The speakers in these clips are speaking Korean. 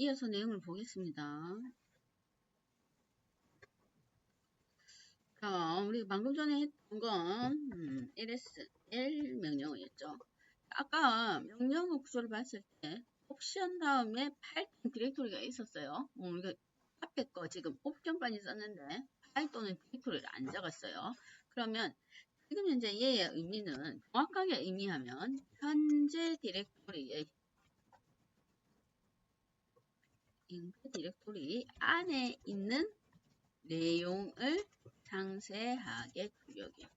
이어서 내용을 보겠습니다. 우리 방금 전에 했던 건 LSL 명령어였죠. 아까 명령어 구조를 봤을 때 옵션 다음에 파일 또는 디렉토리가 있었어요. 우리가 앞에 거 지금 옵션까지 썼는데 파일 또는 디렉토리를 안 적었어요. 그러면 지금 현재 얘의 의미는 정확하게 의미하면 현재 디렉토리의 디렉토리 안에 있는 내용을 상세하게 출력해.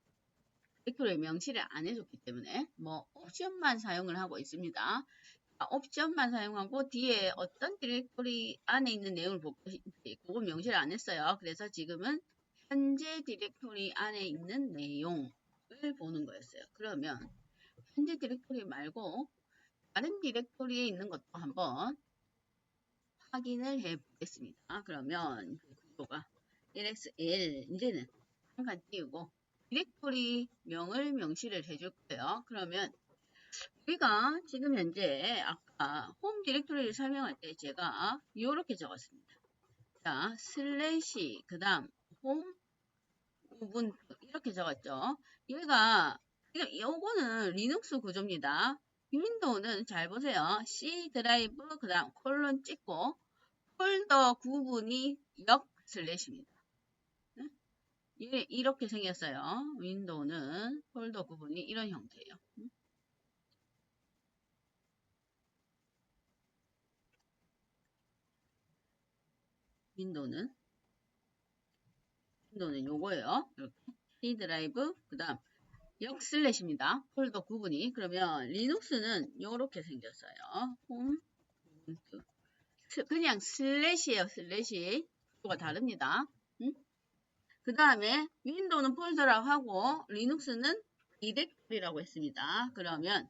디렉토리의 명시를 안 해줬기 때문에 옵션만 사용을 하고 있습니다. 옵션만 사용하고 뒤에 어떤 디렉토리 안에 있는 내용을 볼 것인지 그건 명시를 안 했어요. 그래서 지금은 현재 디렉토리 안에 있는 내용을 보는 거였어요. 그러면 현재 디렉토리 말고 다른 디렉토리에 있는 것도 한번 확인을 해 보겠습니다. 그러면 그 구조가 LXL 이제는 한 칸 띄우고 디렉토리 명을 명시를 해줄 거예요. 그러면 우리가 지금 현재 아까 홈 디렉토리를 설명할 때 제가 이렇게 적었습니다. 자, 슬래시 그 다음 홈 우분투 이렇게 적었죠. 요거는 리눅스 구조입니다. 윈도우는 잘 보세요. C 드라이브 그 다음 콜론 찍고 폴더 구분이 역 슬래시입니다. 이렇게 생겼어요. 윈도우는 폴더 구분이 이런 형태예요. 윈도우는 요거예요. 이렇게 C 드라이브 그 다음 역 슬래시입니다. 폴더 구분이. 그러면 리눅스는 이렇게 생겼어요. 홈 그냥 슬래시예요. 슬래시 그거가 다릅니다. 그 다음에 윈도우는 폴더라고 하고 리눅스는 디렉토리라고 했습니다. 그러면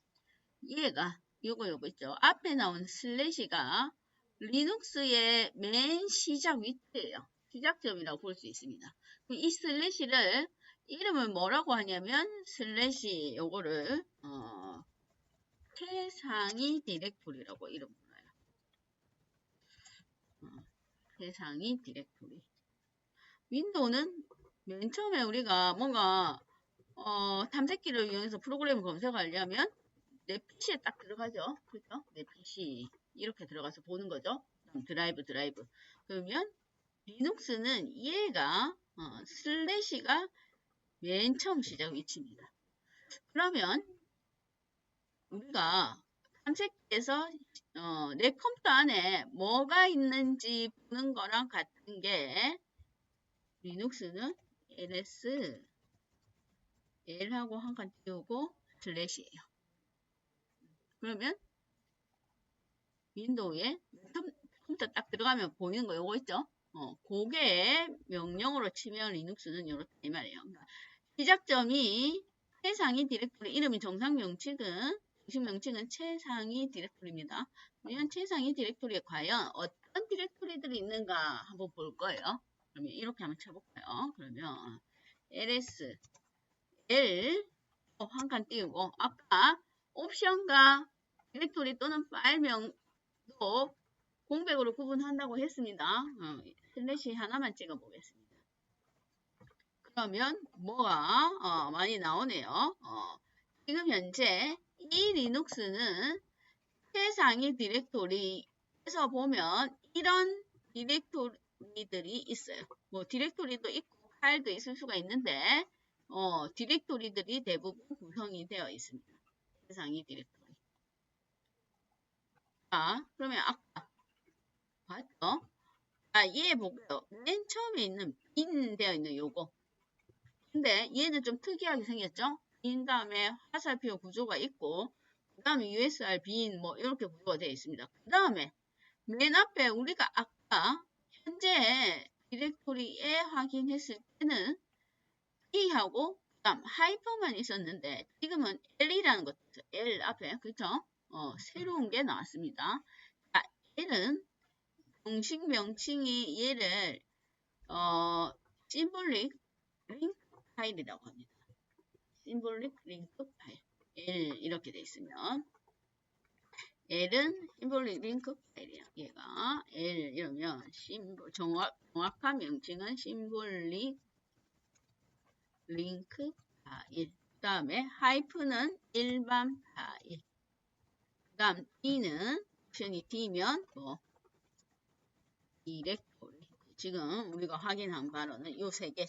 얘가 요거 있죠. 앞에 나온 슬래시가 리눅스의 맨 시작 위치예요. 시작점이라고 볼 수 있습니다. 이 슬래시를 이름을 뭐라고 하냐면 슬래시 요거를 최상위 디렉토리라고 이름 불러요. 최상위 디렉토리. 윈도우는 맨 처음에 우리가 뭔가 탐색기를 이용해서 프로그램을 검색하려면 내 PC에 딱 들어가죠. 그렇죠? 내 PC 이렇게 들어가서 보는 거죠. 드라이브. 그러면 리눅스는 얘가 슬래시가 맨 처음 시작 위치입니다. 그러면 우리가 탐색기에서 내 컴퓨터 안에 뭐가 있는지 보는 거랑 같은 게 리눅스는 ls l하고 한 칸 띄우고 슬래시예요. 그러면 윈도우에 컴퓨터 딱 들어가면 보이는 거 요거 있죠? 그게 명령으로 치면 리눅스는 이렇다 이 말이에요. 그러니까 시작점이 최상위 디렉토리 이름이 정식 명칭은 최상위 디렉토리입니다. 그러면 최상위 디렉토리에 과연 어떤 디렉토리들이 있는가 한번 볼 거예요. 그러면 이렇게 한번 쳐볼까요? 그러면 ls L 한 칸 띄우고 아까 옵션과 디렉토리 또는 파일명도 공백으로 구분한다고 했습니다. 슬래시 하나만 찍어 보겠습니다. 그러면 뭐가 많이 나오네요. 지금 현재 이 리눅스는 최상위 디렉토리에서 보면 이런 디렉토리들이 있어요. 뭐 디렉토리도 있고 파일도 있을 수가 있는데 디렉토리들이 대부분 구성이 되어 있습니다. 최상위 디렉토리. 자, 그러면 아까 봤죠? 얘 보고요. 맨 처음에 있는 빈 되어 있는 요거. 근데 얘는 좀 특이하게 생겼죠? 빈 다음에 화살표 구조가 있고 그 다음에 USR 빈 뭐 이렇게 구조가 되어 있습니다. 그 다음에 맨 앞에 우리가 아까 현재 디렉토리에 확인했을 때는 E하고 그다음 하이퍼만 있었는데 지금은 L이라는 것도 L 앞에 그쵸? 새로운 게 나왔습니다. 자, L은 공식 명칭이 얘를 심볼릭 링크 파일이라고 합니다. 심볼릭 링크 파일 L 이렇게 돼 있으면 L은 심볼릭 링크 파일이야. 얘가 L 이러면 정확한 명칭은 심볼릭 링크 파일. 그 다음에 하이픈은 일반 파일. 그 다음 D는 옵션이 D면 뭐 디렉토리. 지금 우리가 확인한 바로는 요 세 개.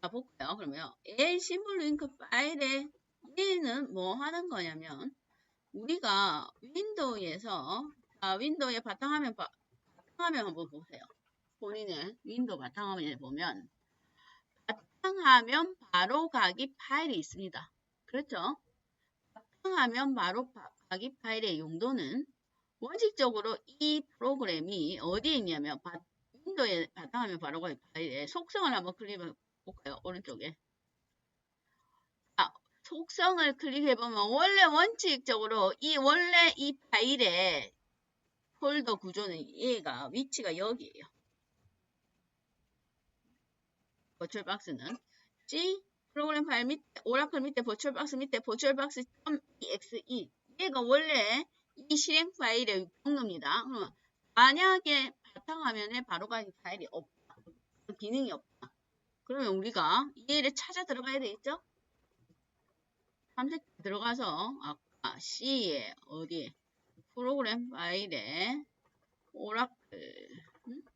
자, 볼까요? 그러면 L 심볼 링크 파일에 얘는 뭐 하는 거냐면 우리가 윈도우에서 윈도우의 바탕화면 한번 보세요. 본인의 윈도우 바탕화면에 보면 바탕화면 바로 가기 파일이 있습니다. 그렇죠? 바탕화면 바로 가기 파일의 용도는 원칙적으로 이 프로그램이 어디에 있냐면 윈도우의 바탕화면 바로 가기 파일의 속성을 한번 클릭해 볼까요? 오른쪽에. 속성을 클릭해보면 원래 원칙적으로 원래 이 파일의 폴더 구조는 얘가 위치가 여기에요. 버추얼박스는 C 프로그램 파일 밑에 오라클 밑에 버추얼박스 밑에 버추얼박스.exe 얘가 원래 이 실행 파일의 경로입니다. 만약에 바탕화면에 바로 가기 파일이 없다. 기능이 없다. 그러면 우리가 얘를 찾아 들어가야 되겠죠? 탐색 들어가서 아까 C에 어디에 프로그램 파일에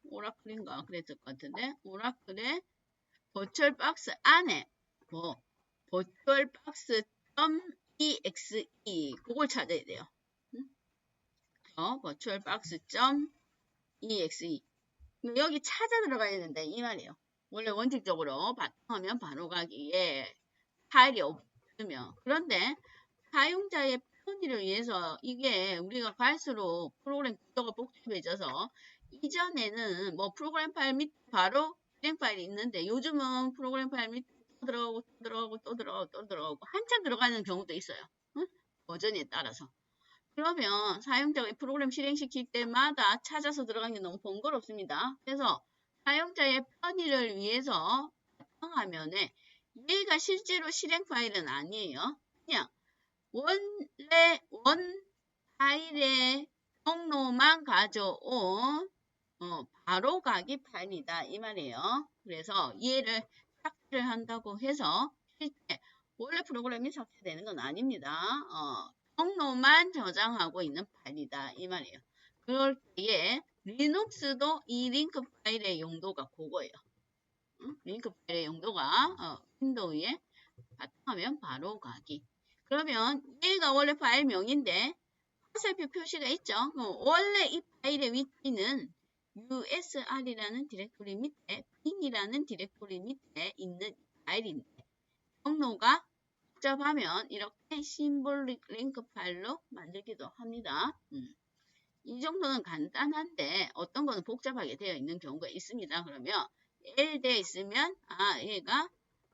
오라클인가 그랬을 것 같은데 오라클의 버추얼박스 안에 뭐 버추얼박스.exe 그걸 찾아야 돼요. 버추얼박스.exe 여기 찾아 들어가야 되는데 이 말이에요. 원래 원칙적으로 바탕화면 바로 가기에 파일이 없으면 그런데 사용자의 편의를 위해서 이게 우리가 갈수록 프로그램 구조가 복잡해져서 이전에는 뭐 프로그램 파일 밑에 바로 실행 파일이 있는데 요즘은 프로그램 파일 밑에 또 들어가고 한참 들어가는 경우도 있어요. 응? 버전에 따라서. 그러면 사용자가 프로그램 실행시킬 때마다 찾아서 들어가는 게 너무 번거롭습니다. 그래서 사용자의 편의를 위해서 바탕화면에 얘가 실제로 실행 파일은 아니에요. 그냥 원래 원 파일의 경로만 가져온 바로 가기 파일이다 이 말이에요. 그래서 얘를 삭제를 한다고 해서 실제 원래 프로그램이 삭제되는 건 아닙니다. 경로만 저장하고 있는 파일이다 이 말이에요. 그럴 때에 리눅스도 이 링크 파일의 용도가 그거예요. 링크 파일의 용도가 윈도우에 바탕화면 바로 가기. 그러면 얘가 원래 파일명인데 화살표 표시가 있죠. 원래 이 파일의 위치는 usr이라는 디렉토리 밑에 bin이라는 디렉토리 밑에 있는 파일인데 경로가 복잡하면 이렇게 심볼릭 링크 파일로 만들기도 합니다. 이 정도는 간단한데 어떤 거는 복잡하게 되어 있는 경우가 있습니다. 그러면 L 되어 있으면 얘가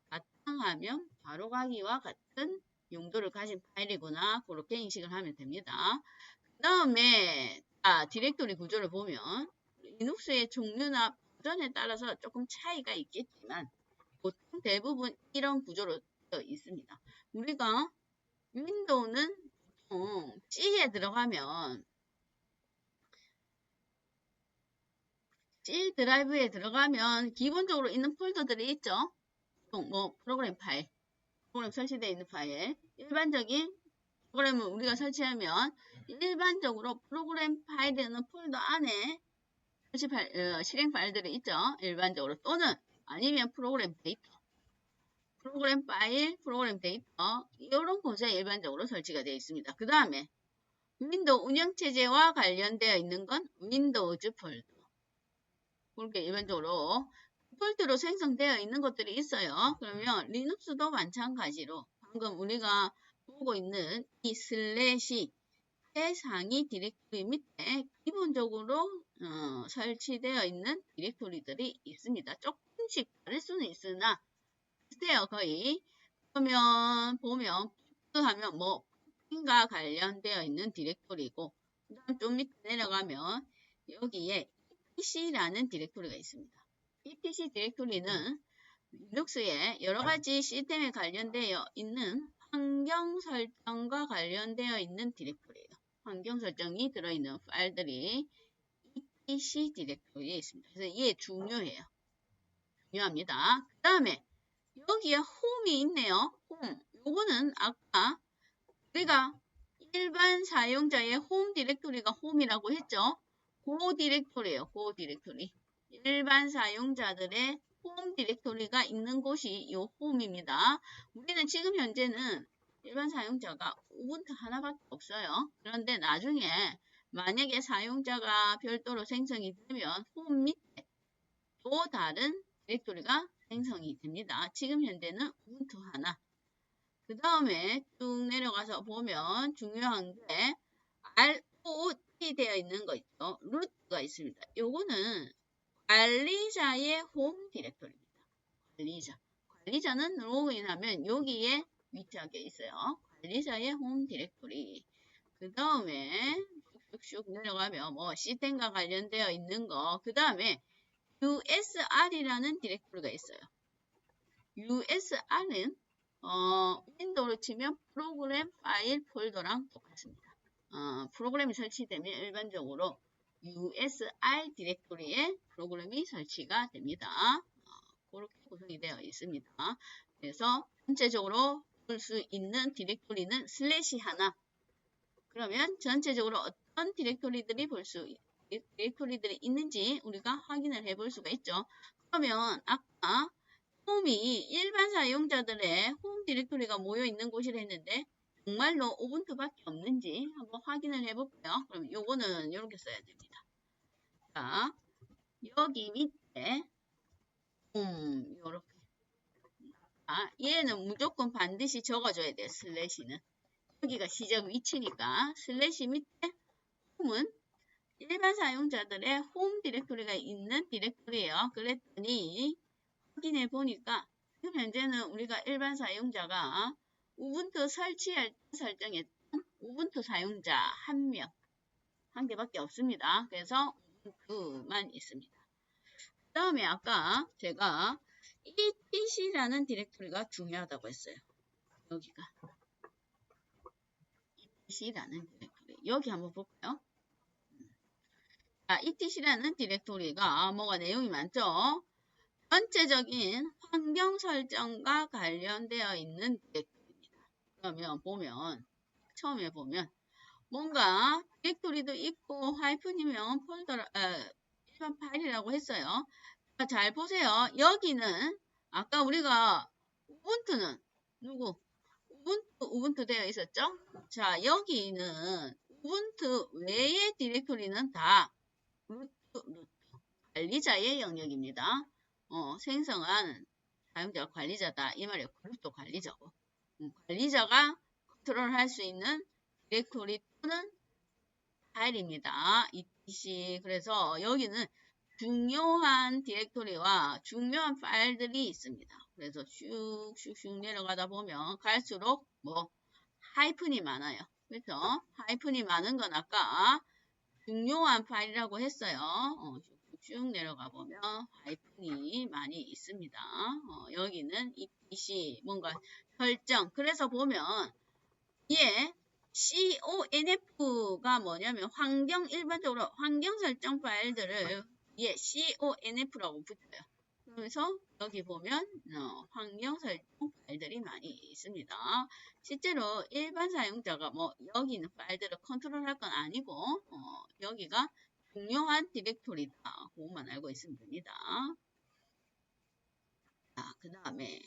바탕화면 바로 가기와 같은 용도를 가진 파일이구나 그렇게 인식을 하면 됩니다. 그 다음에 디렉토리 구조를 보면 리눅스의 종류나 버전에 따라서 조금 차이가 있겠지만 보통 대부분 이런 구조로 되어 있습니다. 우리가 윈도우는 보통 C에 들어가면 C 드라이브에 들어가면 기본적으로 있는 폴더들이 있죠. 뭐 프로그램 파일, 프로그램 설치되어 있는 파일, 일반적인 프로그램을 우리가 설치하면 일반적으로 프로그램 파일이라는 폴더 안에 실행 파일들이 있죠. 일반적으로 또는 아니면 프로그램 데이터, 프로그램 파일, 프로그램 데이터 이런 곳에 일반적으로 설치가 되어 있습니다. 그 다음에 윈도우 운영체제와 관련되어 있는 건 윈도우즈 폴더. 그렇게 일반적으로 폴더로 생성되어 있는 것들이 있어요. 그러면 리눅스도 마찬가지로 방금 우리가 보고 있는 이 슬래시 최상위 디렉토리 밑에 기본적으로 설치되어 있는 디렉토리들이 있습니다. 조금씩 다를 수는 있으나 비슷해요. 거의. 그러면 보면 하면 뭐 과 관련되어 있는 디렉토리고 그 다음 좀 밑에 내려가면 여기에 EPC라는 디렉토리가 있습니다. EPC 디렉토리는 리눅스에 여러가지 시스템에 관련되어 있는 환경 설정과 관련되어 있는 디렉토리예요. 환경 설정이 들어있는 파일들이 etc 디렉토리에 있습니다. 그래서 이게 중요해요. 중요합니다. 그 다음에 여기에 홈이 있네요. 홈. 요거는 아까 우리가 일반 사용자의 홈 디렉토리가 홈이라고 했죠. 고 디렉토리예요. 고 디렉토리. 일반 사용자들의 홈 디렉토리가 있는 곳이 요 홈입니다. 우리는 지금 현재는 일반 사용자가 우분투 하나밖에 없어요. 그런데 나중에 만약에 사용자가 별도로 생성이 되면 홈 밑에 또 다른 디렉토리가 생성이 됩니다. 지금 현재는 우분투 하나. 그 다음에 쭉 내려가서 보면 중요한 게 ROT 되어 있는 거 있죠. 루트가 있습니다. 요거는 관리자의 홈 디렉토리입니다. 관리자는 로그인하면 여기에 위치하게 있어요. 관리자의 홈 디렉토리. 그 다음에 슉슉 내려가면 뭐 시스템과 관련되어 있는 거. 그 다음에 USR이라는 디렉토리가 있어요. USR은 윈도우로 치면 프로그램 파일 폴더랑 똑같습니다. 프로그램이 설치되면 일반적으로 USR 디렉토리에 프로그램이 설치가 됩니다. 그렇게 구성이 되어 있습니다. 그래서 전체적으로 볼 수 있는 디렉토리는 슬래시 하나. 그러면 전체적으로 어떤 디렉토리들이 디렉토리들이 있는지 우리가 확인을 해볼 수가 있죠. 그러면 아까 홈이 일반 사용자들의 홈 디렉토리가 모여 있는 곳이라 했는데 정말로 우분투밖에 없는지 한번 확인을 해볼게요. 그럼 요거는 이렇게 써야 됩니다. 자, 여기 밑에 요렇게. 얘는 무조건 반드시 적어줘야 돼요. 슬래시는. 여기가 시작 위치니까 슬래시 밑에 홈은 일반 사용자들의 홈 디렉토리가 있는 디렉토리예요. 그랬더니 확인해 보니까 지금 현재는 우리가 일반 사용자가 우분투 설치할 때 설정했던 우분투 사용자 한 개밖에 없습니다. 그래서 우분투만 있습니다. 그 다음에 아까 제가 etc라는 디렉토리가 중요하다고 했어요. 여기가 etc라는 디렉토리. 여기 한번 볼까요? etc라는 디렉토리가 뭐가 내용이 많죠? 전체적인 환경 설정과 관련되어 있는 디렉토리입니다. 그러면 처음에 보면 뭔가 디렉토리도 있고 하이픈이면 일반 파일이라고 했어요. 잘 보세요. 여기는 아까 우리가 우분투는 우분투 되어 있었죠? 자, 여기는 우분투 외의 디렉토리는 다 루트 관리자의 영역입니다. 생성한 사용자가 관리자다. 이 말이에요. 그룹도 관리자고. 관리자가 컨트롤할 수 있는 디렉토리 또는 파일입니다. etc. 그래서 여기는 중요한 디렉토리와 중요한 파일들이 있습니다. 그래서 슉슉슉 내려가다 보면 갈수록 하이픈이 많아요. 그렇죠? 하이픈이 많은 건 아까 중요한 파일이라고 했어요. 쭉 내려가 보면 하이픈이 많이 있습니다. 여기는 etc 뭔가 설정. 그래서 보면 얘 conf가 뭐냐면 일반적으로 환경 설정 파일들을 얘 conf라고 붙여요. 그래서 여기 보면 환경 설정 파일들이 많이 있습니다. 실제로 일반 사용자가 여기 있는 파일들을 컨트롤할 건 아니고 여기가 중요한 디렉토리다. 그것만 알고 있으면 됩니다. 자, 그 다음에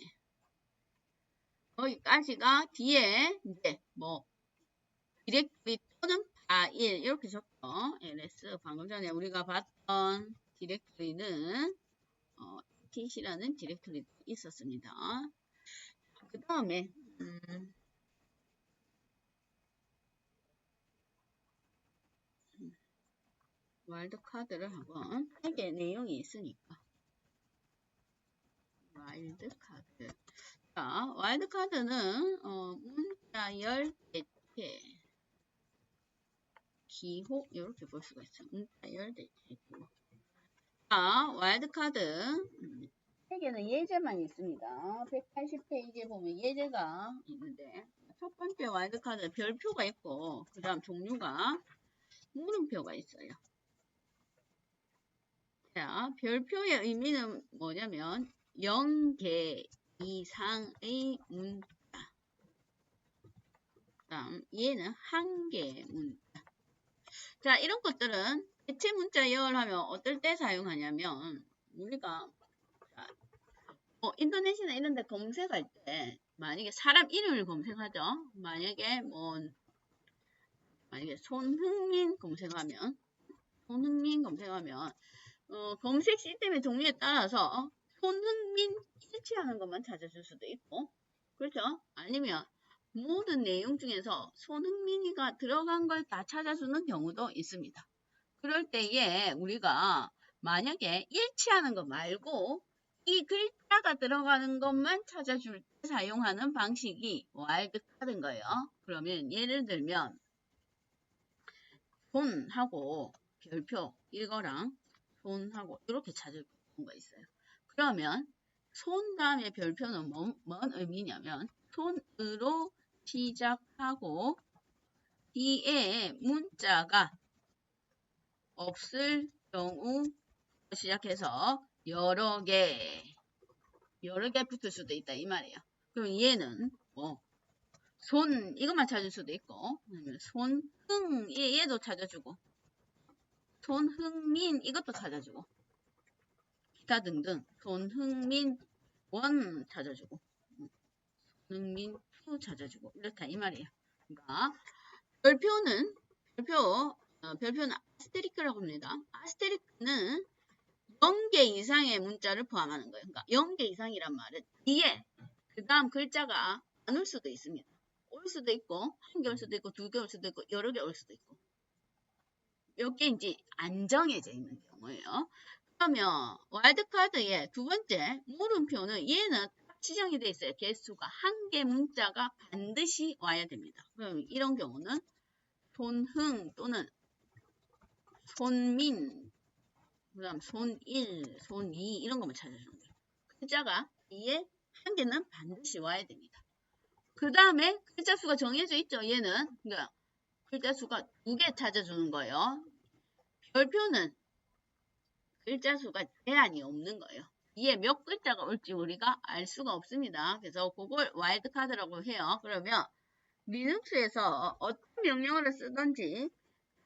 여기까지가 뒤에 이제 디렉토리 또는 파일 이렇게 적죠. ls 방금 전에 우리가 봤던 디렉토리는 etc라는 디렉토리도 있었습니다. 그 다음에 와일드카드를 한번 이게 내용이 있으니까 와일드카드. 자, 와일드카드는 문자열 대체 기호 이렇게 볼 수가 있어요. 문자열 대체 기호. 자, 와일드카드 책에는 예제만 있습니다. 180페이지에 보면 예제가 있는데 첫 번째 와일드카드 별표가 있고 그 다음 종류가 물음표가 있어요. 자, 별표의 의미는 뭐냐면 0개 이상의 문자. 그 다음 얘는 1개의 문자. 자, 이런 것들은 대체 문자 예열하면 어떨 때 사용하냐면 우리가 인터넷이나 이런 데 검색할 때 만약에 사람 이름을 검색하죠. 만약에 손흥민 검색하면 검색 시스템의 종류에 따라서 손흥민 일치하는 것만 찾아줄 수도 있고, 그렇죠? 아니면 모든 내용 중에서 손흥민이가 들어간 걸 다 찾아주는 경우도 있습니다. 그럴 때에 우리가 만약에 일치하는 것 말고 이 글자가 들어가는 것만 찾아줄 때 사용하는 방식이 와일드카드인 거예요. 그러면 예를 들면 손하고 별표 이거랑 손하고 이렇게 찾을 경우가 있어요. 그러면 손 다음에 별표는 뭔 의미냐면 손으로 시작하고 뒤에 문자가 없을 경우 시작해서 여러 개 붙을 수도 있다 이 말이에요. 그럼 얘는 손 이것만 찾을 수도 있고 손흥 얘도 찾아주고 손흥민 이것도 찾아주고 기타 등등 손흥민 원 찾아주고 손흥민 투 찾아주고 이렇다 이 말이에요. 그러니까 별표는 아스테리크라고 합니다. 아스테리크는 0개 이상의 문자를 포함하는 거예요. 그러니까 0개 이상이란 말은 뒤에 그 다음 글자가 안 올 수도 있습니다. 올 수도 있고 1개 올 수도 있고 2개 올 수도 있고 여러 개 올 수도 있고 몇 개인지 안 정해져 있는 경우예요. 그러면 와일드카드의 두 번째 물음표는 얘는 지정이 되어 있어요. 개수가 1개 문자가 반드시 와야 됩니다. 그럼 이런 경우는 손흥 또는 손민 그 다음 손1, 손2 이런 것만 찾아주는 거예요. 글자가 뒤에 1개는 반드시 와야 됩니다. 그 다음에 글자 수가 정해져 있죠. 얘는 그러니까 글자 수가 2개 찾아주는 거예요. 별표는 글자 수가 제한이 없는 거예요. 뒤에 몇 글자가 올지 우리가 알 수가 없습니다. 그래서 그걸 와일드카드라고 해요. 그러면 리눅스에서 어떤 명령어를 쓰든지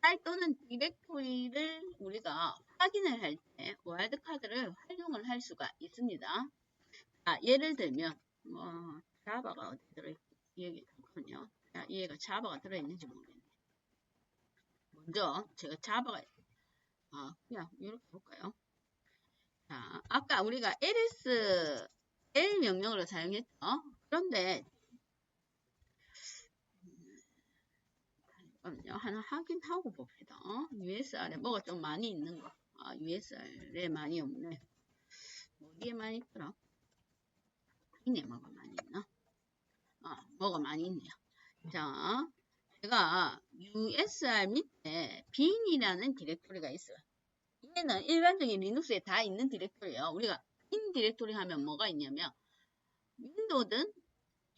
파일 또는 디렉토리를 우리가 확인을 할 때 와일드카드를 활용을 할 수가 있습니다. 자, 예를 들면 자바가 어디 들어있지? 여기 있군요. 자, 얘가 자바가 들어있는지 모르겠네. 먼저 제가 자바가 그냥 이렇게 볼까요? 자, 아까 우리가 L 명령어를 사용했죠. 그런데 하나 확인하고 봅시다. USR에 뭐가 좀 많이 있는 거. USR에 많이 없네. 어디에 많이 있더라? 이네 뭐가 많이 있나? 뭐가 많이 있네요. 자, 제가 USR 밑에 bin이라는 디렉토리가 있어요. 얘는 일반적인 리눅스에 다 있는 디렉토리예요. 우리가 bin 디렉토리 하면 뭐가 있냐면 윈도우든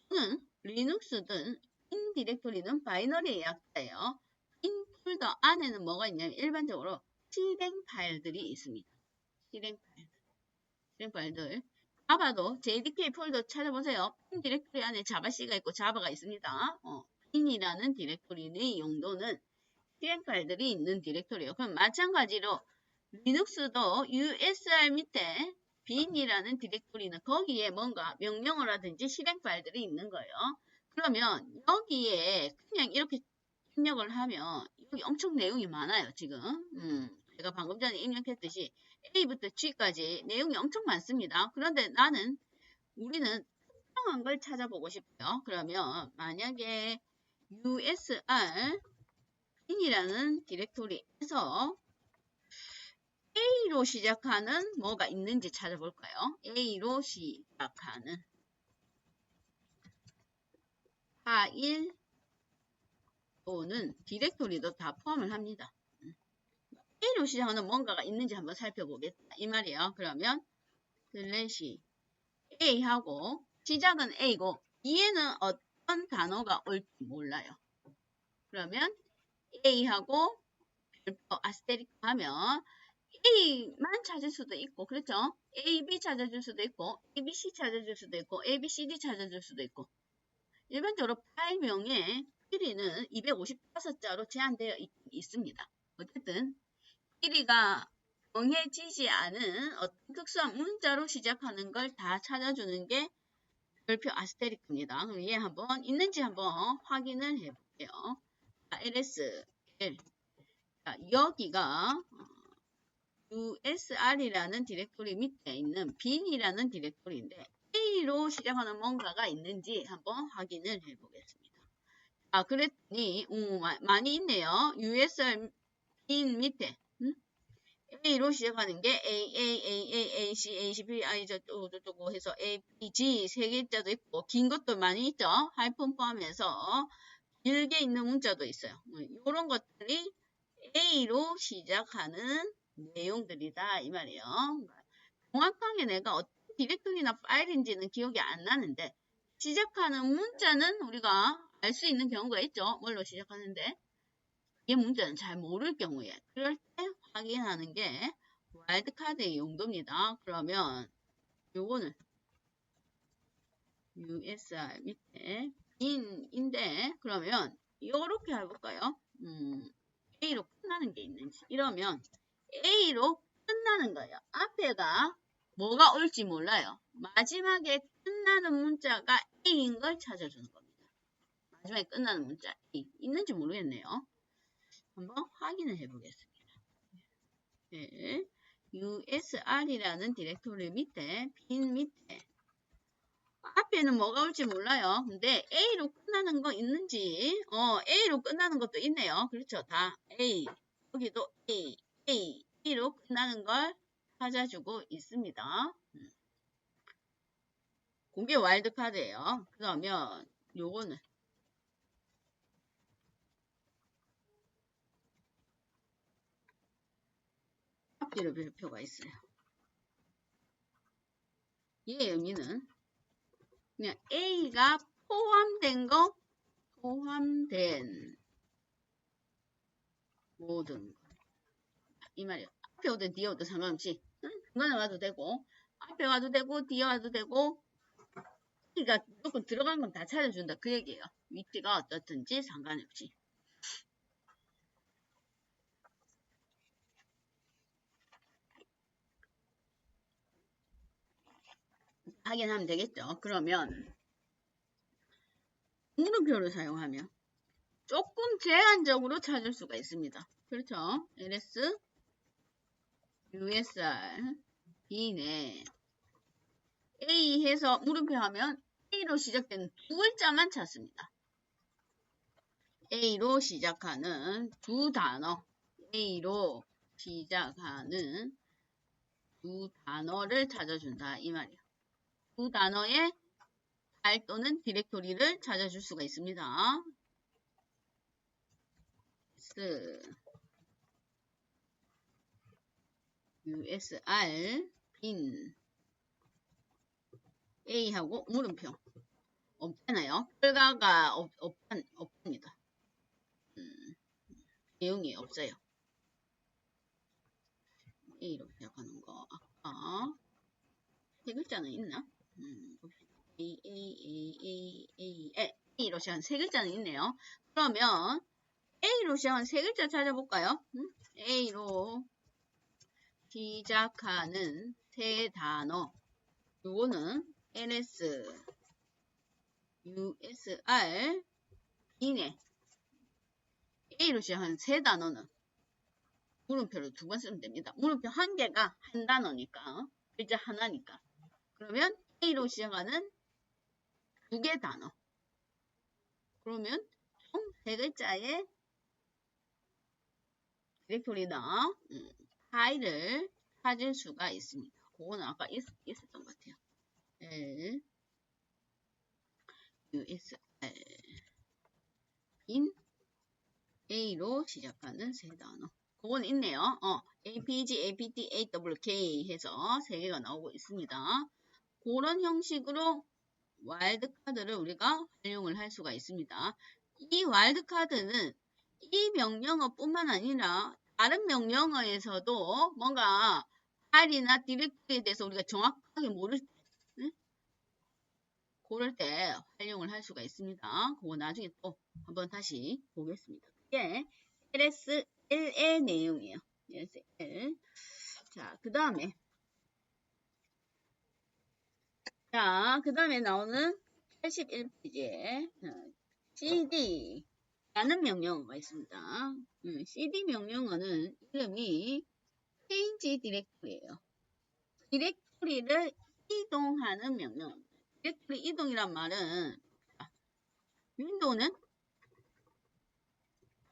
또는 리눅스든 bin 디렉토리는 바이너리의 약자예요. bin 폴더 안에는 뭐가 있냐면 일반적으로 실행 파일들이 있습니다. 실행 파일들. 자바도 JDK 폴더 찾아보세요. bin 디렉토리 안에 자바C가 있고 자바가 있습니다. bin이라는 디렉토리의 용도는 실행 파일들이 있는 디렉토리예요. 그럼 마찬가지로 리눅스도 USR 밑에 bin이라는 디렉토리는 거기에 뭔가 명령어라든지 실행 파일들이 있는 거예요. 그러면 여기에 그냥 이렇게 입력을 하면 여기 엄청 내용이 많아요. 지금 제가 방금 전에 입력했듯이 A부터 G까지 내용이 엄청 많습니다. 그런데 우리는 특정한 걸 찾아보고 싶어요. 그러면 만약에 USR bin이라는 디렉토리에서 A로 시작하는 뭐가 있는지 찾아볼까요? A로 시작하는 파일 또는 디렉토리도 다 포함을 합니다. A로 시작하는 뭔가가 있는지 한번 살펴보겠다. 이 말이에요. 그러면 슬래시 A하고 시작은 A고 뒤에는 어떤 어떤 단어가 올지 몰라요. 그러면 A하고 별표 아스테리크 하면 A만 찾을 수도 있고, 그렇죠? A, B 찾아줄 수도 있고, A, B, C 찾아줄 수도 있고, A, B, C, D 찾아줄 수도 있고. 일반적으로 파일명의 길이는 255자로 제한되어 있습니다. 어쨌든 길이가 정해지지 않은 어떤 특수한 문자로 시작하는 걸 다 찾아주는 게 별표 아스테리크입니다. 그럼 얘 한번 있는지 한번 확인을 해볼게요. ls, L. 자, 여기가 usr이라는 디렉토리 밑에 있는 bin이라는 디렉토리인데 A로 시작하는 뭔가가 있는지 한번 확인을 해보겠습니다. 아, 그랬더니 많이 있네요. usr bin 밑에 A로 시작하는 게 A, C, ACP, I 저쩌고 해서 A, B, G 세 개자도 있고 긴 것도 많이 있죠. 하이픈 포함해서 길게 있는 문자도 있어요. 이런 것들이 A로 시작하는 내용들이다 이 말이에요. 정확하게 내가 어떤 디렉토리나 파일인지는 기억이 안 나는데 시작하는 문자는 우리가 알 수 있는 경우가 있죠. 뭘로 시작하는데 이 문자는 잘 모를 경우에 그럴 때 확인하는 게 와일드카드의 용도입니다. 그러면 요거는 USR 밑에 bin인데 그러면 이렇게 해볼까요? A로 끝나는 게 있는지 이러면 A로 끝나는 거예요. 앞에가 뭐가 올지 몰라요. 마지막에 끝나는 문자가 A인 걸 찾아주는 겁니다. 마지막에 끝나는 문자 A 있는지 모르겠네요. 한번 확인을 해보겠습니다. 네. usr이라는 디렉토리 밑에 bin 밑에 앞에는 뭐가 올지 몰라요. 근데 A로 끝나는 거 있는지 A로 끝나는 것도 있네요. 그렇죠. 다 A 여기도 A로 끝나는 걸 찾아주고 있습니다. 그게 와일드카드예요. 그러면 요거는 앞뒤로 별표가 있어요. 얘의 의미는 그냥 A가 포함된 모든 거. 이 말이에요. 앞에 오든 뒤에 오든 상관없이 중간에 와도 되고 앞에 와도 되고 뒤에 와도 되고 A가 무조건 들어간 건 다 찾아준다 그 얘기예요. 위치가 어떻든지 상관없이. 확인하면 되겠죠. 그러면 물음표를 사용하면 조금 제한적으로 찾을 수가 있습니다. 그렇죠. ls, usr, b네. A 해서 물음표 하면 A로 시작되는 두 글자만 찾습니다. A로 시작하는 두 단어, A로 시작하는 두 단어를 찾아준다 이 말이에요. 두 단어의 파일 또는 디렉토리를 찾아줄 수가 있습니다. usr bin A하고 물음표 없잖아요. 결과가 없습니다. 내용이 없어요. A로 시작하는 거 아까 세 글자는 있나? A로 시작한 세 글자는 있네요. 그러면 A로 시작한 세 글자 찾아볼까요? A로 시작하는 세 단어 요거는 ls, usr, bin에 A로 시작하는 세 단어는 물음표를 두 번 쓰면 됩니다. 물음표 한 개가 한 단어니까 글자 하나니까 그러면 A로 시작하는 두 개 단어 그러면 총 세 글자의 디렉토리나 파일을 찾을 수가 있습니다. 그거는 아까 있었던 것 같아요. L, usr, bin, A로 시작하는 세 단어. 그건 있네요. APG, APT, AWK 해서 세 개가 나오고 있습니다. 그런 형식으로 와일드카드를 우리가 활용을 할 수가 있습니다. 이 와일드카드는 이 명령어 뿐만 아니라 다른 명령어에서도 뭔가 파일이나 디렉토리에 대해서 우리가 정확하게 모를 때, 응? 그럴 때 활용을 할 수가 있습니다. 그거 나중에 또 한번 다시 보겠습니다. 이게 LSL의 내용이에요. LSL. 자, 그 다음에 나오는 81페이지에 CD라는 명령어가 있습니다. CD 명령어는 이름이 change 디렉토리예요. 디렉토리를 이동하는 명령어입니다. 디렉토리 이동이란 말은 윈도우는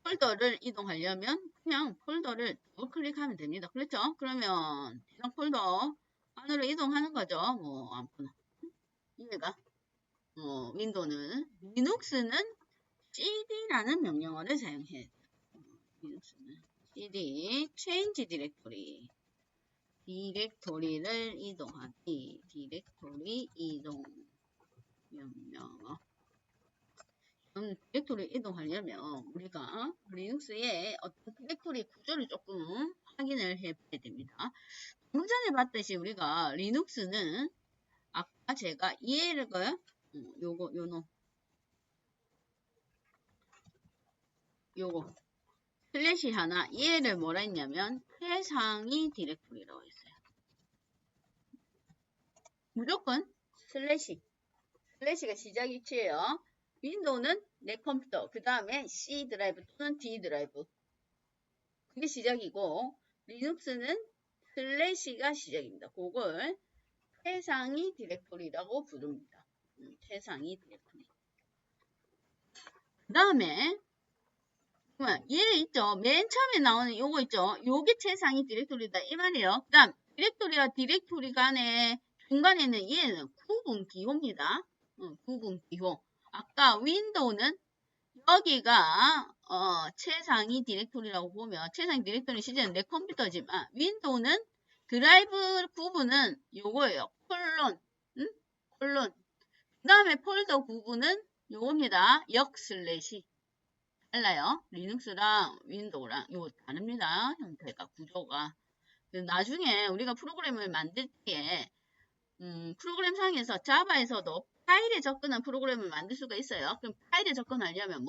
폴더를 이동하려면 그냥 폴더를 더블 클릭하면 됩니다. 그렇죠? 그러면 해당 폴더 안으로 이동하는 거죠. 뭐 아무거나. 이해가? 윈도우는. 리눅스는 cd라는 명령어를 사용해야 돼요. 리눅스는 cd change 디렉토리. 디렉토리를 이동하기. 디렉토리 이동 명령어. 디렉토리 이동하려면 우리가 리눅스의 어떤 디렉토리 구조를 조금 확인을 해봐야 됩니다. 좀 전에 봤듯이 우리가 리눅스는 아까 제가 이해를 요거 슬래시 하나 이해를 뭐라 했냐면 최상위 디렉토리라고 했어요. 무조건 슬래시가 시작 위치예요. 윈도우는 내 컴퓨터, 그 다음에 C 드라이브 또는 D 드라이브. 그게 시작이고, 리눅스는 슬래시가 시작입니다. 그걸 최상위 디렉토리라고 부릅니다. 최상위 디렉토리. 그 다음에, 얘 있죠? 맨 처음에 나오는 요거 있죠? 요게 최상위 디렉토리다. 이 말이에요. 그 다음, 디렉토리와 디렉토리 간에, 중간에는 얘는 구분 기호입니다. 구분 기호. 아까 윈도우는 여기가 최상위 디렉토리라고 보면 최상위 디렉토리 시제는 내 컴퓨터지만 윈도우는 드라이브 구분은 요거예요. 콜론. 그 다음에 폴더 구분은 요겁니다. 슬래시. 달라요. 리눅스랑 윈도우랑 요거 다릅니다. 형태가 구조가. 나중에 우리가 프로그램을 만들 때에 프로그램상에서 자바에서도 파일에 접근한 프로그램을 만들 수가 있어요. 그럼 파일에 접근하려면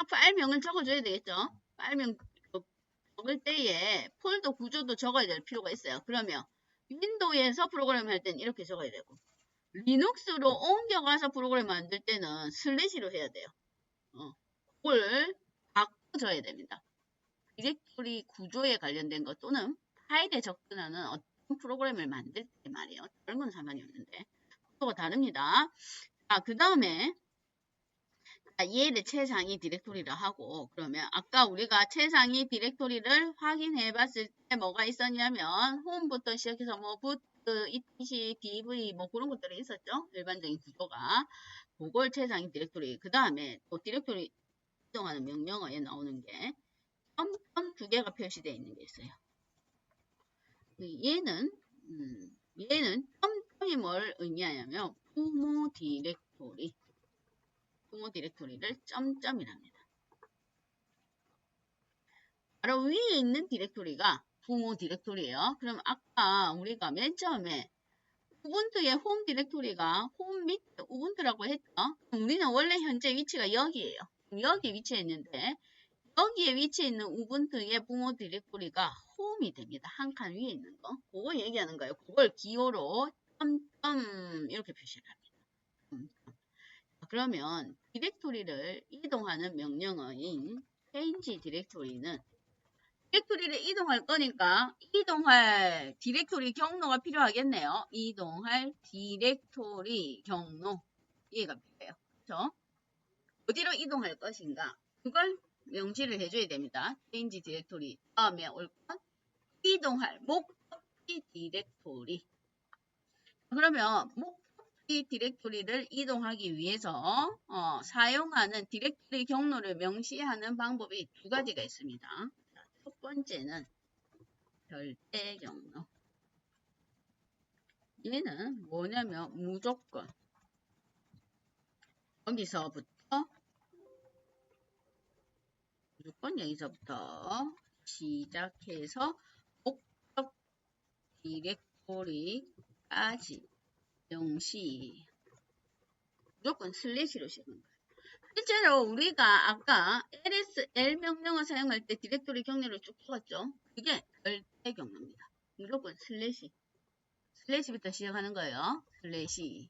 파일명을 적어줘야 되겠죠. 파일명 적을 때에 폴더 구조도 적어야 될 필요가 있어요. 그러면 윈도우에서 프로그램 할 때는 이렇게 적어야 되고 리눅스로 옮겨가서 프로그램 만들 때는 슬래시로 해야 돼요. 그걸 바꿔줘야 됩니다. 디렉토리 구조에 관련된 것 또는 파일에 접근하는 어떤 프로그램을 만들 때 말이에요. 다른 건 상관이 없는데 구조가 다릅니다. 그 다음에 얘를 최상위 디렉토리를 하고 그러면 아까 우리가 최상위 디렉토리를 확인해 봤을 때 뭐가 있었냐면 홈부터 시작해서 부트, etc, dv 그런 것들이 있었죠. 일반적인 구조가. 그걸 최상위 디렉토리. 그 다음에 또 디렉토리 이동하는 명령어에 나오는 게 점점 두 개가 표시되어 있는 게 있어요. 얘는 점점이 뭘 의미하냐면 부모 디렉토리를 점점이랍니다. 바로 위에 있는 디렉토리가 부모 디렉토리예요. 그럼 아까 우리가 맨 처음에 우분투의 홈 디렉토리가 홈 밑에 우분투라고 했죠. 우리는 원래 현재 위치가 여기예요. 여기 위치해 있는데 여기에 위치해 있는 우분투의 부모 디렉토리가 홈이 됩니다. 한 칸 위에 있는 거. 그거 얘기하는 거예요. 그걸 기호로 점점 이렇게 표시를 합니다. 그러면 디렉토리를 이동하는 명령어인 change 디렉토리는 디렉토리를 이동할 거니까 이동할 디렉토리 경로가 필요하겠네요. 이동할 디렉토리 경로. 이해가 필요해요. 그렇죠? 어디로 이동할 것인가? 그걸 명시를 해줘야 됩니다. change 디렉토리 다음에 올 건 이동할 목적지 디렉토리. 그러면 목적지 디렉토리를 이동하기 위해서 사용하는 디렉토리 경로를 명시하는 방법이 두 가지가 있습니다. 첫 번째는 별대 경로. 얘는 뭐냐면 무조건 여기서부터 무조건 여기서부터 시작해서 목적 디렉토리까지 명시 무조건 슬래시로 시작하는 거예요. 실제로 우리가 아까 ls 명령어 사용할 때 디렉토리 경로를 쭉 적었죠. 그게 절대 경로입니다. 무조건 슬래시부터 시작하는 거예요. 슬래시.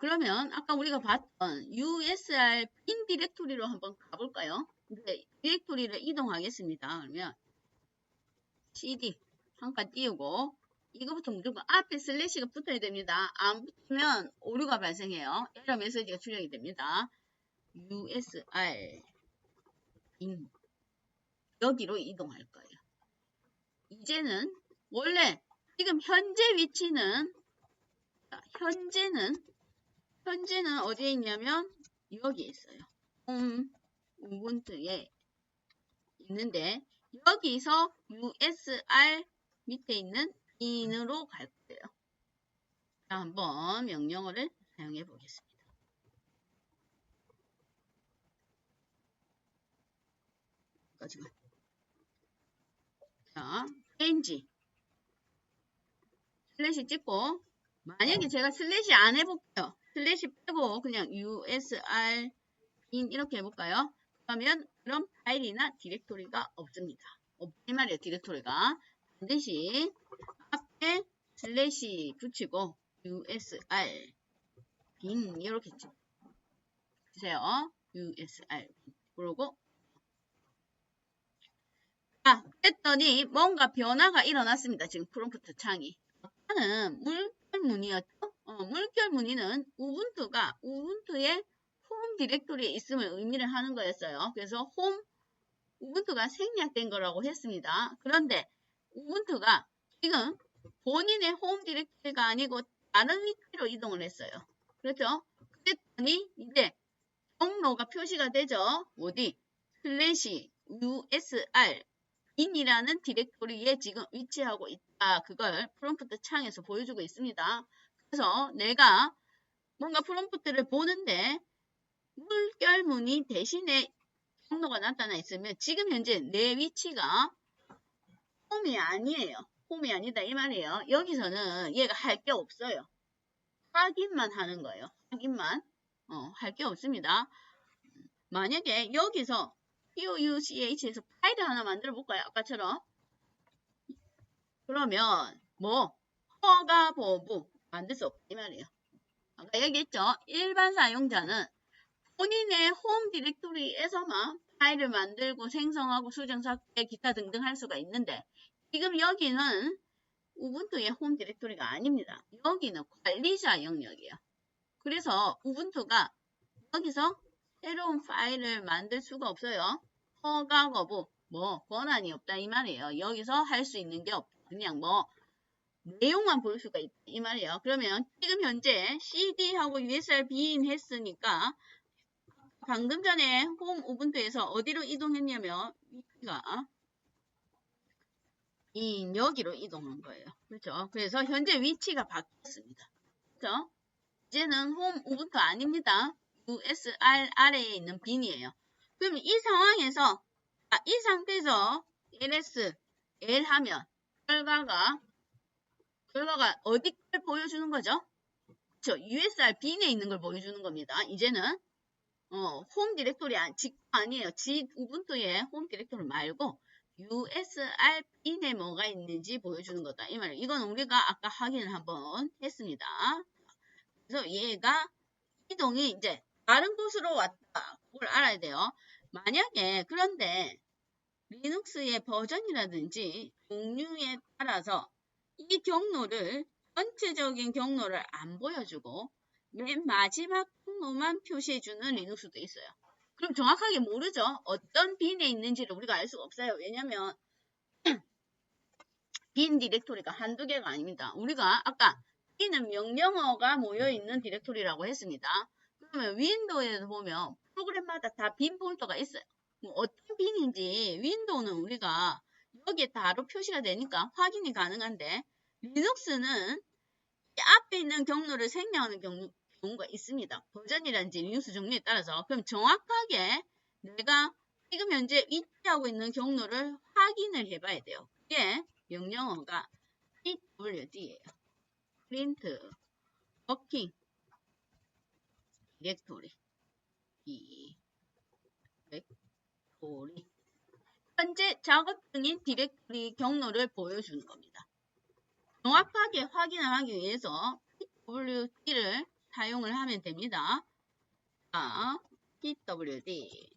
그러면 아까 우리가 봤던 usr 빈 디렉토리로 한번 가볼까요? 이제 디렉토리를 이동하겠습니다. 그러면 cd 한 칸 띄우고 이거부터 무조건 앞에 슬래시가 붙어야 됩니다. 안 붙으면 오류가 발생해요. 에러 메시지가 출력이 됩니다. usr 빈 여기로 이동할 거예요. 이제는 원래 지금 현재 위치는 현재는 어디에 있냐면 여기에 있어요. 우분투에 있는데 여기서 usr 밑에 있는 in으로 갈 거예요. 자, 한번 명령어를 사용해 보겠습니다. 자, change 슬래시 찍고 만약에 제가 슬래시 안 해볼게요. 슬래시 빼고 그냥 usr in 이렇게 해볼까요? 그러면 그런 파일이나 디렉토리가 없습니다. 없이 말이에요. 디렉토리가 반드시 앞에 슬래시 붙이고 usr bin 이렇게 주세요. usr 그러고 했더니 뭔가 변화가 일어났습니다. 지금 프롬프트 창이. 아까는 물결무늬였죠? 물결무늬는 우분투의 홈 디렉토리에 있음을 의미를 하는 거였어요. 그래서 우분투가 생략된 거라고 했습니다. 그런데 우분투가 지금 본인의 홈 디렉토리가 아니고 다른 위치로 이동을 했어요. 그렇죠? 그랬더니 이제 경로가 표시가 되죠. 어디? 슬래시 usr in이라는 디렉토리에 지금 위치하고 있다. 그걸 프롬프트 창에서 보여주고 있습니다. 그래서 내가 뭔가 프롬프트를 보는데 물결무늬 대신에 경로가 나타나 있으면 지금 현재 내 위치가 홈이 아니에요. 홈이 아니다 이 말이에요. 여기서는 얘가 할 게 없어요. 확인만 하는 거예요. 확인만. 할 게 없습니다. 만약에 여기서 POUCH에서 파일을 하나 만들어 볼까요? 아까처럼. 그러면 허가 보부 만들 수 없다 이 말이에요. 아까 얘기했죠. 일반 사용자는 본인의 홈 디렉토리에서만 파일을 만들고 생성하고 수정, 삭제, 기타 등등 할 수가 있는데 지금 여기는 우분투의 홈 디렉토리가 아닙니다. 여기는 관리자 영역이에요. 그래서 우분투가 여기서 새로운 파일을 만들 수가 없어요. 허가 거부, 권한이 없다 이 말이에요. 여기서 할 수 있는 게 없다. 그냥 내용만 볼 수가 있다 이 말이에요. 그러면 지금 현재 cd하고 usr bin 했으니까 방금 전에 홈 우분투에서 어디로 이동했냐면 위치가 여기로 이동한 거예요. 그렇죠? 그래서 현재 위치가 바뀌었습니다. 그렇죠? 이제는 홈 우분투 아닙니다. usr 아래에 있는 bin이에요. 그럼 이 상황에서 이 상태에서 ls l 하면 결과가 어디 걸 보여주는 거죠? 그렇죠? usr bin에 있는 걸 보여주는 겁니다. 이제는 홈 디렉토리 아니에요. 우분투의 홈 디렉토리 말고 usr bin에 뭐가 있는지 보여주는 거다. 이 말이에요. 이건 우리가 아까 확인을 한번 했습니다. 그래서 얘가 이동이 이제 다른 곳으로 왔다. 그걸 알아야 돼요. 만약에 그런데 리눅스의 버전이라든지 종류에 따라서 이 경로를 전체적인 경로를 안 보여주고 맨 마지막 경로만 표시해주는 리눅스도 있어요. 그럼 정확하게 모르죠. 어떤 빈에 있는지를 우리가 알 수가 없어요. 왜냐면 빈 디렉토리가 한두 개가 아닙니다. 우리가 아까 빈은 명령어가 모여있는 디렉토리라고 했습니다. 그러면 윈도우에서 보면 프로그램마다 다 빈 폴더가 있어요. 어떤 빈인지 윈도우는 우리가 여기에 바로 표시가 되니까 확인이 가능한데 리눅스는 앞에 있는 경로를 생략하는 경우가 있습니다. 버전이라든지 리눅스 종류에 따라서. 그럼 정확하게 내가 지금 현재 위치하고 있는 경로를 확인을 해봐야 돼요. 그게 명령어가 pwd예요. print working 디렉토리. 현재 작업 중인 디렉토리 경로를 보여주는 겁니다. 정확하게 확인을 하기 위해서 pwd를 사용을 하면 됩니다. 자, pwd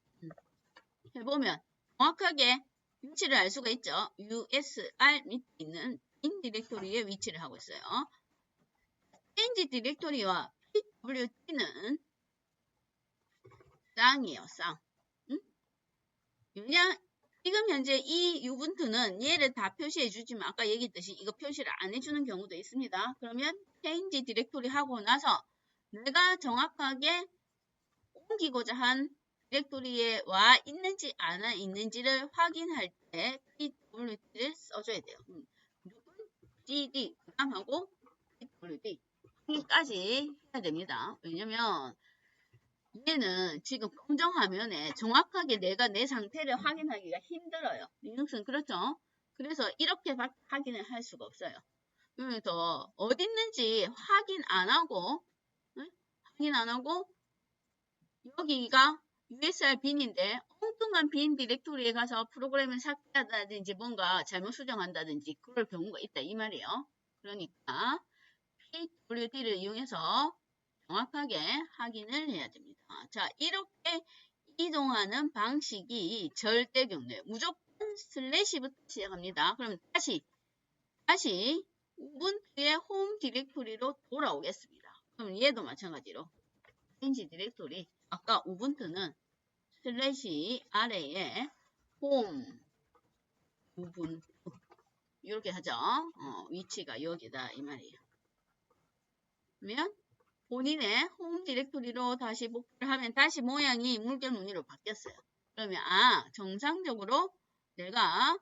해보면 정확하게 위치를 알 수가 있죠. usr 밑에 있는 인 디렉토리의 위치를 하고 있어요. change 디렉토리와 pwd는 쌍이에요. 쌍. 응? 왜냐? 지금 현재 이 유분투는 얘를 다 표시해 주지만 아까 얘기했듯이 이거 표시를 안 해주는 경우도 있습니다. 그러면 change 디렉토리 하고 나서 내가 정확하게 옮기고자 한 디렉토리에 와 있는지 안 와 있는지를 확인할 때 pwd를 써줘야 돼요. 무조건 cd 하고 pwd 까지 해야 됩니다. 왜냐면 얘는 지금 공정 화면에 정확하게 내가 내 상태를 확인하기가 힘들어요. 리눅스는 그렇죠. 그래서 이렇게 확인을 할 수가 없어요. 그래서 어디 있는지 확인 안 하고 여기가 USR 빈인데 엉뚱한 빈 디렉토리에 가서 프로그램을 삭제한다든지 뭔가 잘못 수정한다든지 그럴 경우가 있다 이 말이에요. 그러니까 pwd를 이용해서 정확하게 확인을 해야 됩니다. 자, 이렇게 이동하는 방식이 절대 경로예요. 무조건 슬래시부터 시작합니다. 그럼 다시 우분투의 홈 디렉토리로 돌아오겠습니다. 그럼 얘도 마찬가지로 change 디렉토리 아까 우분투는 슬래시 아래에 홈 우분투 이렇게 하죠. 위치가 여기다 이 말이에요. 그러면 본인의 홈 디렉토리로 다시 복귀를 하면 다시 모양이 물결 무늬로 바뀌었어요. 그러면 정상적으로 내가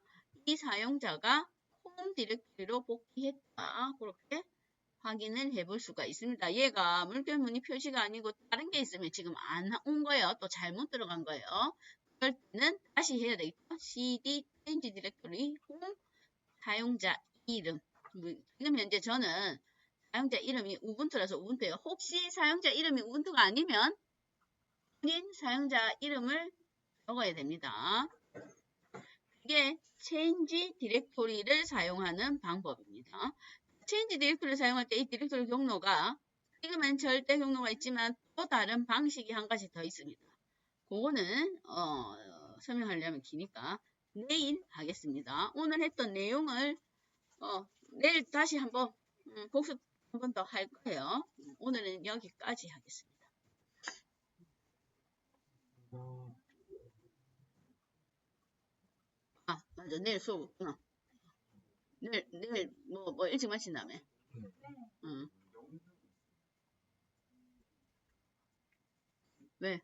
이 사용자가 홈 디렉토리로 복귀했다. 그렇게 확인을 해볼 수가 있습니다. 얘가 물결 무늬 표시가 아니고 다른 게 있으면 지금 안 온 거예요. 또 잘못 들어간 거예요. 그럴 때는 다시 해야 되겠죠. cd change 디렉토리 홈 사용자 이름. 지금 현재 저는 사용자 이름이 우분투라서 우분투예요. 혹시 사용자 이름이 우분투가 아니면 본인 사용자 이름을 적어야 됩니다. 이게 change 디렉토리를 사용하는 방법입니다. change 디렉토리를 사용할 때 이 디렉토리 경로가 지금은 절대 경로가 있지만 또 다른 방식이 한 가지 더 있습니다. 그거는 설명하려면 기니까 내일 하겠습니다. 오늘 했던 내용을 내일 다시 한번 복습 한 번 더 할 거예요. 오늘은 여기까지 하겠습니다. 맞아. 내일 수업 없구나. 내일 뭐 일찍 마친다며. 왜?